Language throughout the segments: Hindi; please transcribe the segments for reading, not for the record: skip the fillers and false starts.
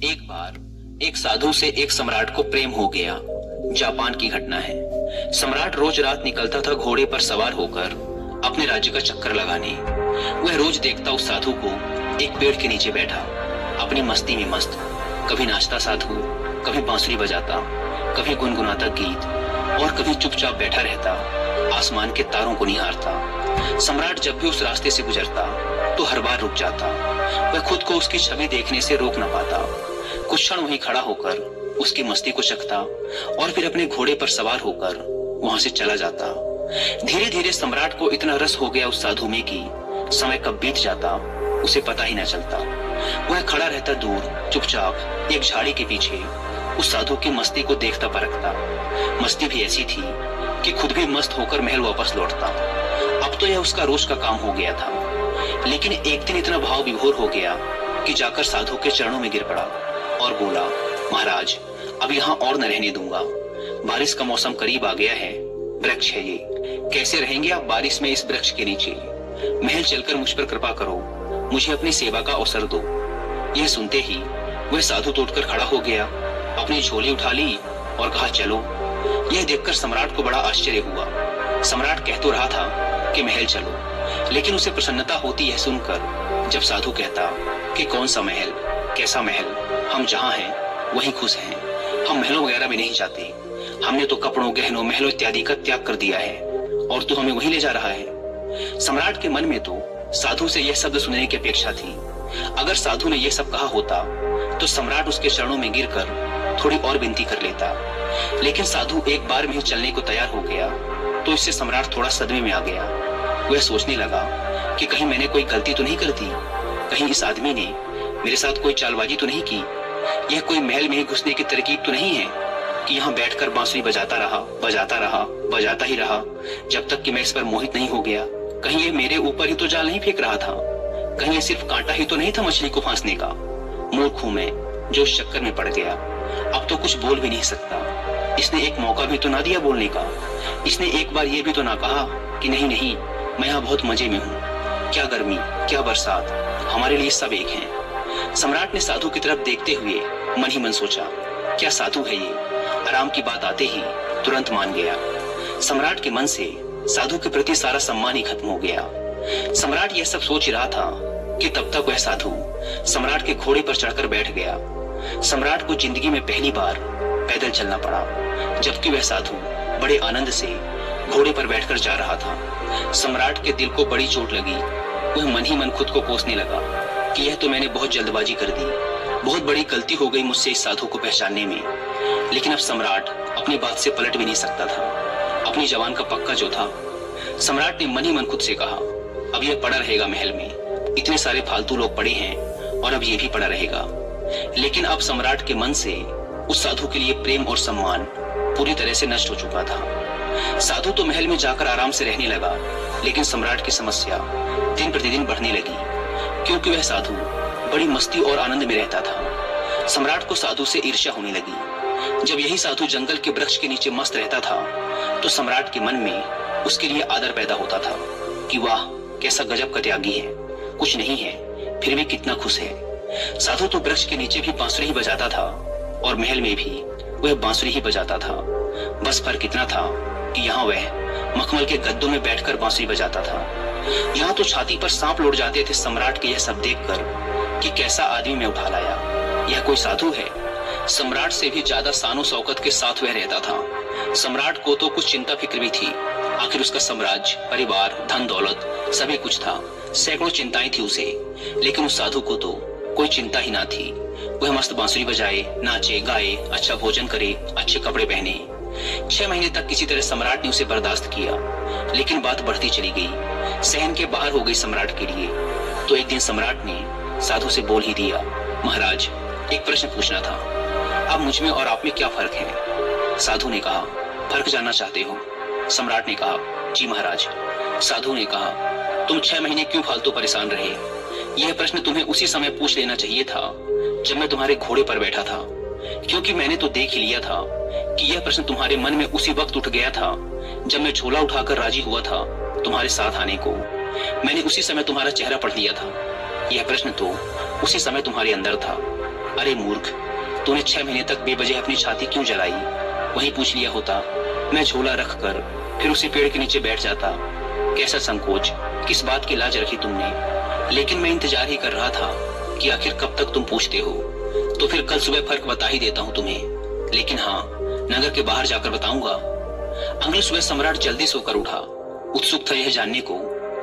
एक बार एक साधु से एक सम्राट को प्रेम हो गया। जापान की घटना है। सम्राट रोज रात निकलता था घोड़े पर सवार होकर अपने राज्य का चक्कर लगाने। वह रोज देखता उस साधु को एक पेड़ के नीचे बैठा, अपनी मस्ती में मस्त। कभी नाचता साधु, कभी बांसुरी बजाता, कभी गुनगुनाता गीत और कभी चुपचाप बैठा रहता, आसमान के तारों को निहारता। सम्राट जब भी उस रास्ते से गुजरता तो हर बार रुक जाता। वह खुद को उसकी छवि देखने से रोक न पाता। कुछ क्षण वहीं खड़ा होकर उसकी मस्ती को चखता और फिर अपने घोड़े पर सवार होकर वहां से चला जाता। धीरे धीरे सम्राट को इतना रस हो गया उस साधु में कि समय कब बीत जाता उसे पता ही न चलता। वह खड़ा रहता दूर चुपचाप एक झाड़ी के पीछे, उस साधु की मस्ती को देखता परखता। मस्ती भी ऐसी थी कि खुद भी मस्त होकर महल वापस लौटता। अब तो यह उसका रोज का काम हो गया था। लेकिन एक दिन इतना भाव विभोर हो गया कि जाकर साधु के चरणों में गिर पड़ा और बोला, महाराज, अब यहाँ और न रहने दूंगा। बारिश का मौसम करीब आ गया है। वृक्ष है ये, कैसे रहेंगे आप बारिश में इस वृक्ष के नीचे? महल चलकर मुझ पर कृपा करो, मुझे अपनी सेवा का अवसर दो। यह सुनते ही वह साधु तो उठकर खड़ा हो गया, अपनी झोली उठा ली और कहा, चलो। यह देखकर सम्राट को बड़ा आश्चर्य हुआ। सम्राट कह तो रहा था कि महल चलो, लेकिन उसे प्रसन्नता होती यह सुनकर जब साधु कहता कि कौन सा महल, कैसा महल, हम जहाँ हैं वहीं खुश हैं। हम महलों वगैरह में नहीं जाते। हमने तो कपड़ों, गहनों, महलों इत्यादि का त्याग कर दिया है और तू हमें वहीं ले जा रहा है। सम्राट के मन में तो साधु से यह शब्द सुनने की अपेक्षा थी। अगर साधु ने यह सब कहा होता तो सम्राट उसके चरणों में गिरकर थोड़ी और विनती कर लेता। लेकिन साधु एक बार में ही चलने को तैयार हो गया तो इससे सम्राट थोड़ा सदमे में आ गया। वह सोचने लगा कि कहीं मैंने कोई गलती तो नहीं कर दी, कहीं इस आदमी ने मेरे साथ कोई चालबाजी तो नहीं की। यह कोई महल में ही घुसने की तरकीब तो नहीं है कि यहाँ बैठकर बांसुरी बजाता ही रहा जब तक कि मैं इस पर मोहित नहीं हो गया। कहीं ये मेरे ऊपर ही तो जाल नहीं फेंक रहा था? कहीं ये सिर्फ कांटा ही तो नहीं था मछली को फांसने का? मूर्ख हूं मैं जो इस चक्कर में पड़ गया। अब तो कुछ बोल भी नहीं सकता। इसने एक मौका भी तो ना दिया बोलने का। इसने एक बार ये भी तो ना कहा कि नहीं नहीं, मैं यहाँ बहुत मजे में हूँ। क्या गर्मी, क्या बरसात, हमारे लिए सब एक हैं। सम्राट ने साधु की तरफ देखते हुए मन ही मन सोचा, क्या साधु है ये? आराम की बात आते ही तुरंत मान गया। सम्राट के मन से साधु के प्रति सारा सम्मान ही खत्म हो गया। सम्राट यह सब सोच रहा था कि तब तक वह साधु सम्राट के घोड़े पर चढ़कर बैठ गया। सम्राट को जिंदगी में पहली बार पैदल चलना पड़ा, जबकि वह साधु बड़े आनंद से घोड़े पर बैठकर जा रहा था। सम्राट के दिल को बड़ी चोट लगी। वह मन ही मन खुद को कोसने लगा कि यह तो मैंने बहुत जल्दबाजी कर दी, बहुत बड़ी गलती हो गई मुझसे इस साधु को पहचानने में। लेकिन अब सम्राट अपनी बात से पलट भी नहीं सकता था। अपनी जवान का पक्का जो था, सम्राट ने मन ही मन खुद से कहा, अब यह पड़ा रहेगा महल में। इतने सारे फालतू लोग पड़े हैं और अब ये भी पड़ा रहेगा। लेकिन अब सम्राट के मन से उस साधु के लिए प्रेम और सम्मान पूरी तरह से नष्ट हो चुका था। साधु तो महल में जाकर आराम से रहने लगा, लेकिन सम्राट की समस्या दिन प्रतिदिन बढ़ने लगी, क्योंकि वह साधु बड़ी मस्ती और आनंद में रहता था। सम्राट को साधु से ईर्ष्या होने लगी। जब यही साधु जंगल के वृक्ष के नीचे मस्त रहता था तो सम्राट के मन में उसके लिए आदर पैदा होता था कि वाह, कैसा गजब का त्यागी है, कुछ नहीं है फिर भी कितना खुश है। साधु तो वृक्ष के नीचे भी बांसुरी ही बजाता था और महल में भी वह बांसुरी ही बजाता था। बस फर्क इतना था कि यहाँ वह मखमल के गद्दों में बैठकर बांसुरी बजाता था। यहाँ तो छाती पर सांप लौट जाते थे सम्राट के यह सब देखकर कि कैसा आदमी मैं उठा लाया, यह कोई साधु है? सम्राट से भी ज्यादा शानो शौकत के साथ वह रहता था। सम्राट को तो कुछ चिंता फिक्र भी थी। आखिर उसका साम्राज्य, परिवार, धन दौलत सभी कुछ था। सैकड़ों चिंताएं थी उसे, लेकिन उस साधु को तो कोई चिंता ही ना थी। वह मस्त बांसुरी बजाए, नाचे गाए, अच्छा भोजन करे, अच्छे कपड़े पहने। 6 महीने तक किसी तरह सम्राट ने उसे बर्दाश्त किया, लेकिन बात बढ़ती चली गई, सहन के बाहर हो गई सम्राट के लिए। तो एक दिन सम्राट ने साधु से बोल ही दिया, महाराज, एक प्रश्न पूछना था। अब मुझ में और आप में क्या फर्क है? साधु ने कहा, फर्क जानना चाहते हो? सम्राट ने कहा, जी महाराज। साधु ने कहा, तुम 6 महीने क्यों फालतू परेशान रहे? यह प्रश्न तुम्हें उसी समय पूछ लेना चाहिए था जब मैं तुम्हारे घोड़े पर बैठा था, क्योंकि मैंने तो देख ही लिया था कि यह प्रश्न तुम्हारे मन में उसी वक्त उठ गया था जब मैं झोला उठाकर राजी हुआ था तुम्हारे साथ आने को। मैंने उसी समय तुम्हारा चेहरा पढ़ लिया था। यह प्रश्न तो उसी समय तुम्हारे अंदर था। अरे मूर्ख, तूने 6 महीने तक बेवजह अपनी छाती क्यों जलाई? वहीं पूछ लिया होता। मैं झोला रख कर फिर उसी पेड़ के नीचे बैठ जाता। कैसा संकोच, किस बात की लाज रखी तुमने? लेकिन मैं इंतजार ही कर रहा था कि आखिर कब तक तुम पूछते हो। तो फिर कल सुबह फर्क बता ही देता हूँ तुम्हें, लेकिन हाँ, नगर के बाहर जाकर बताऊंगा। अगली सुबह सम्राट जल्दी सोकर उठा। उत्सुक था यह जानने को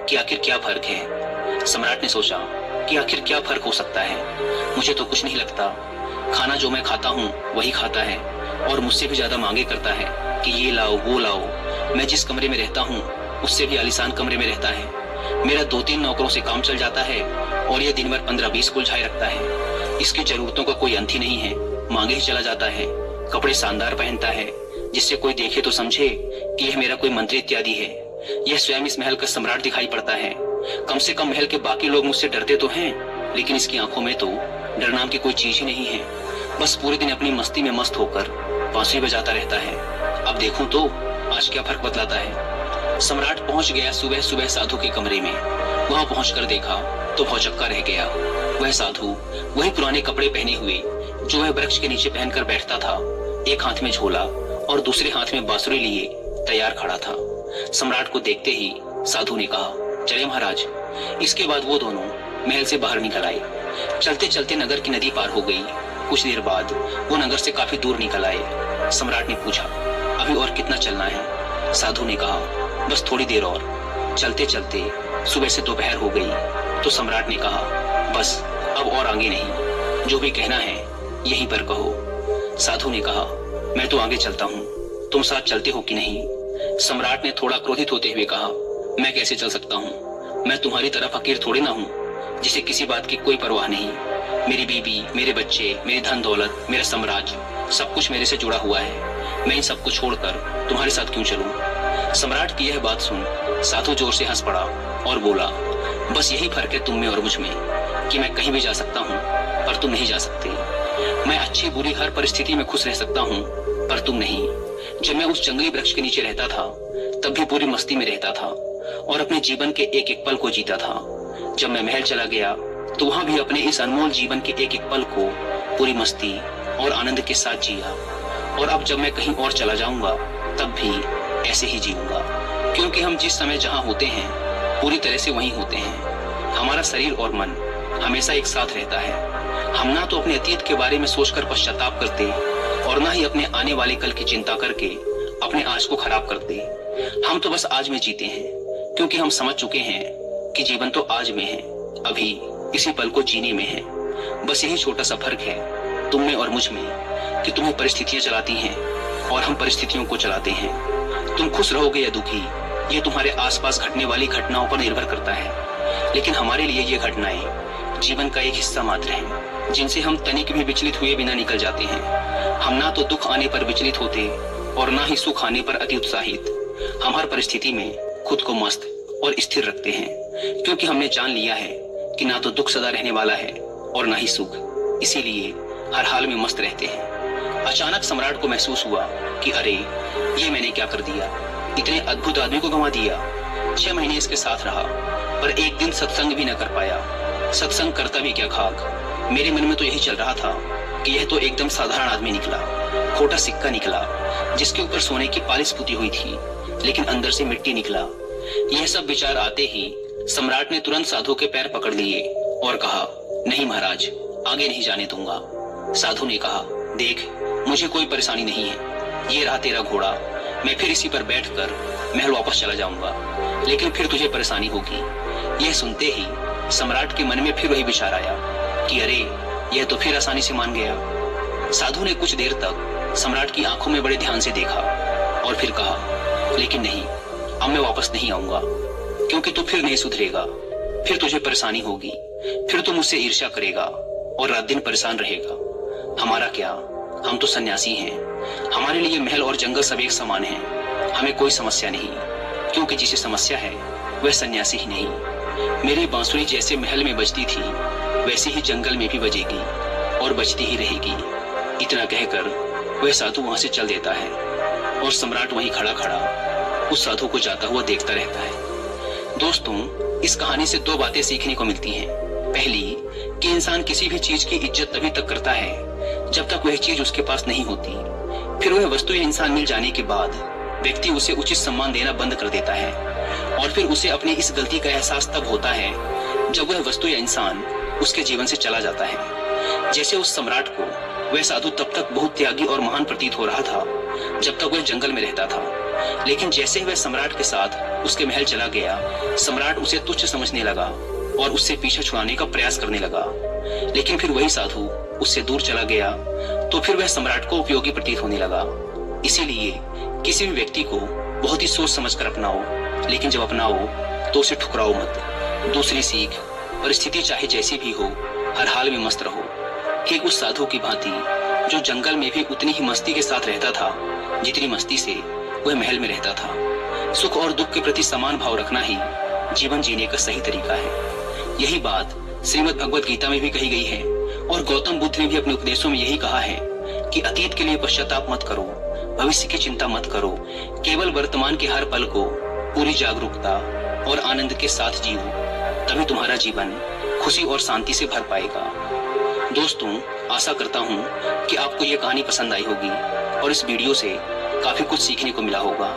कि आखिर क्या फर्क है। सम्राट ने सोचा कि आखिर क्या फर्क हो सकता है। मुझे तो कुछ नहीं लगता। खाना जो मैं खाता हूँ वही खाता है और मुझसे भी ज्यादा मांगे करता है कि ये लाओ वो लाओ। मैं जिस कमरे में रहता हूँ उससे भी आलीशान कमरे में रहता है। मेरा 2-3 नौकरों से काम चल जाता है और ये दिन भर 15-20 उलझाए रखता है। इसकी जरूरतों का कोई अंत ही नहीं है। मांगे ही चला जाता है। कपड़े शानदार पहनता है, जिससे कोई देखे तो समझे कि यह मेरा कोई मंत्री इत्यादि है। यह स्वयं इस महल का सम्राट दिखाई पड़ता है। कम से कम महल के बाकी लोग मुझसे डरते तो हैं, लेकिन इसकी आंखों में तो डर नाम की कोई चीज ही नहीं है। बस पूरे दिन अपनी मस्ती में मस्त होकर बांसुरी बजाता रहता है। अब देखूं तो आज क्या फर्क बतलाता है। सम्राट पहुंच गया सुबह सुबह साधु के कमरे में। वहां पहुंचकर देखा तो भौचक्का रह गया। वह साधु वही पुराने कपड़े पहने हुए जो वह वृक्ष के नीचे पहनकर बैठता था, एक हाथ में झोला और दूसरे हाथ में बांसुरी लिए तैयार खड़ा था। सम्राट को देखते ही साधु ने कहा, चले महाराज। इसके बाद वो दोनों महल से बाहर निकल आए। चलते चलते नगर की नदी पार हो गई। कुछ देर बाद वो नगर से काफी दूर निकल आए। सम्राट ने पूछा, अभी और कितना चलना है? साधु ने कहा, बस थोड़ी देर और। चलते चलते सुबह से दोपहर हो गई तो सम्राट ने कहा, बस अब और आगे नहीं, जो भी कहना है यहीं पर कहो। साधु ने कहा, मैं तो आगे चलता हूँ, तुम साथ चलते हो कि नहीं? सम्राट ने थोड़ा क्रोधित होते हुए कहा, मैं कैसे चल सकता हूँ? मैं तुम्हारी तरह फकीर थोड़ी ना हूँ जिसे किसी बात की कोई परवाह नहीं। मेरी बीबी, मेरे बच्चे, मेरी धन दौलत, मेरा साम्राज्य, सब कुछ मेरे से जुड़ा हुआ है। मैं इन सबको छोड़कर तुम्हारे साथ क्यों चलूं? सम्राट की यह बात सुन साधु जोर से हंस पड़ा और बोला, बस यही फर्क है तुम में और मुझ में कि मैं कहीं भी जा सकता हूँ पर तुम नहीं जा सकते। मैं अच्छी बुरी हर परिस्थिति में खुश रह सकता हूँ पर तुम नहीं। जब मैं उस जंगली वृक्ष के नीचे रहता था तब भी पूरी मस्ती में रहता था और अपने जीवन के एक एक पल को जीता था। जब मैं महल चला गया तो वहां भी अपने इस अनमोल जीवन के एक एक पल को पूरी मस्ती और आनंद के साथ जिया। और अब जब मैं कहीं और चला जाऊंगा तब भी ऐसे ही जीऊंगा, क्योंकि हम जिस समय जहां होते हैं पूरी तरह से वहीं होते हैं। हमारा शरीर और मन हमेशा एक साथ रहता है। हम ना तो अपने अतीत के बारे में सोचकर पश्चाताप करते और ना ही अपने आने वाले कल की चिंता करके अपने आज को खराब करते। हम तो बस आज में जीते हैं, क्योंकि हम समझ चुके हैं कि जीवन तो आज में है, अभी इसी पल को जीने में है। बस यही छोटा सा फर्क है तुम में और मुझ में कि तुम्हें परिस्थितियां चलाती हैं और हम परिस्थितियों को चलाते हैं। तुम खुश रहोगे या दुखी, ये तुम्हारे आसपास घटने वाली घटनाओं पर निर्भर करता है। लेकिन हमारे लिए ये घटनाएं जीवन का एक हिस्सा मात्र है, जिनसे हम तनिक भी विचलित हुए बिना निकल जाते हैं। हम ना तो दुख आने पर विचलित होते और ना ही सुख आने पर अति उत्साहित। हम हर परिस्थिति में खुद को मस्त और स्थिर रखते हैं, क्योंकि हमने जान लिया है कि ना तो दुख सदा रहने वाला है और ना ही सुख। इसीलिए हर हाल में मस्त रहते हैं। अचानक सम्राट को महसूस हुआ कि अरे, ये मैंने क्या कर दिया? इतने अद्भुत आदमी को गंवा दिया। 6 महीने इसके साथ रहा पर एक दिन सत्संग भी न कर पाया। सत्संग करता भी क्या खाक। मेरे मन में तो यही चल रहा था कि यह तो एकदम साधारण आदमी निकला, खोटा सिक्का निकला जिसके ऊपर सोने की पालिश पुती हुई थी, लेकिन अंदर से मिट्टी निकला। यह सब विचार आते ही सम्राट ने तुरंत साधु के पैर पकड़ लिए और कहा, नहीं महाराज, आगे नहीं जाने दूंगा। साधु ने कहा, देख, मुझे कोई परेशानी नहीं है। ये रहा तेरा घोड़ा, मैं फिर इसी पर बैठकर महल वापस चला जाऊंगा, लेकिन फिर तुझे परेशानी होगी। यह सुनते ही सम्राट के मन में फिर वही विचार आया कि अरे, यह तो फिर आसानी से मान गया। साधु ने कुछ देर तक सम्राट की आंखों में बड़े ध्यान से देखा और फिर कहा, लेकिन नहीं, अब मैं वापस नहीं आऊंगा, क्योंकि तू फिर नहीं सुधरेगा। फिर तुझे परेशानी होगी, फिर तू मुझसे ईर्ष्या करेगा और रात दिन परेशान रहेगा। हमारा क्या, हम तो सन्यासी हैं। हमारे लिए महल और जंगल सब एक समान हैं। हमें कोई समस्या नहीं, क्योंकि जिसे समस्या है वह सन्यासी ही नहीं। मेरी बांसुरी जैसे महल में बजती थी वैसे ही जंगल में भी बजेगी और बजती ही रहेगी। इतना कहकर वह साधु वहां से चल देता है और सम्राट वहीं खड़ा खड़ा उस साधु को जाता हुआ देखता रहता है। दोस्तों, इस कहानी से 2 बातें सीखने को मिलती हैं। पहली कि इंसान किसी भी चीज की इज्जत तभी तक करता है जब तक वह चीज उसके पास नहीं होती। फिर वह वस्तु या इंसान मिल जाने के बाद व्यक्ति उसे उचित सम्मान देना बंद कर देता है और फिर उसे अपनी इस गलती का एहसास तब होता है जब वह वस्तु या इंसान उसके जीवन से चला जाता है। जैसे उस सम्राट को वह साधु तब तक बहुत त्यागी और महान प्रतीत हो रहा था जब तक वह जंगल में रहता था, लेकिन जैसे ही वह सम्राट के साथ उसके महल चला गया, सम्राट उसे तुच्छ समझने लगा और उससे पीछा छुड़ाने का प्रयास करने लगा। लेकिन फिर वही साधु उससे दूर चला गया तो फिर वह सम्राट को उपयोगी प्रतीत होने लगा। इसीलिए किसी भी व्यक्ति को बहुत ही सोच समझ कर अपनाओ, लेकिन जब अपनाओ तो उसे ठुकराओ मत। दूसरी सीख, परिस्थिति चाहे जैसी भी हो, हर हाल में मस्त रहो। ठीक उस साधु की भांति जो जंगल में भी उतनी ही मस्ती के साथ रहता था जितनी मस्ती से वह महल में रहता था। सुख और दुख के प्रति समान भाव रखना ही जीवन जीने का सही तरीका है। यही बात श्रीमद् भगवत गीता में भी कही गई है और गौतम बुद्ध ने भी अपने उपदेशों में यही कहा है कि अतीत के लिए पश्चाताप मत करो, भविष्य की चिंता मत करो, केवल वर्तमान के हर पल को पूरी जागरूकता और आनंद के साथ जियो, तभी तुम्हारा जीवन खुशी और शांति से भर पाएगा। दोस्तों, आशा करता हूँ कि आपको यह कहानी पसंद आई होगी और इस वीडियो से काफी कुछ सीखने को मिला होगा।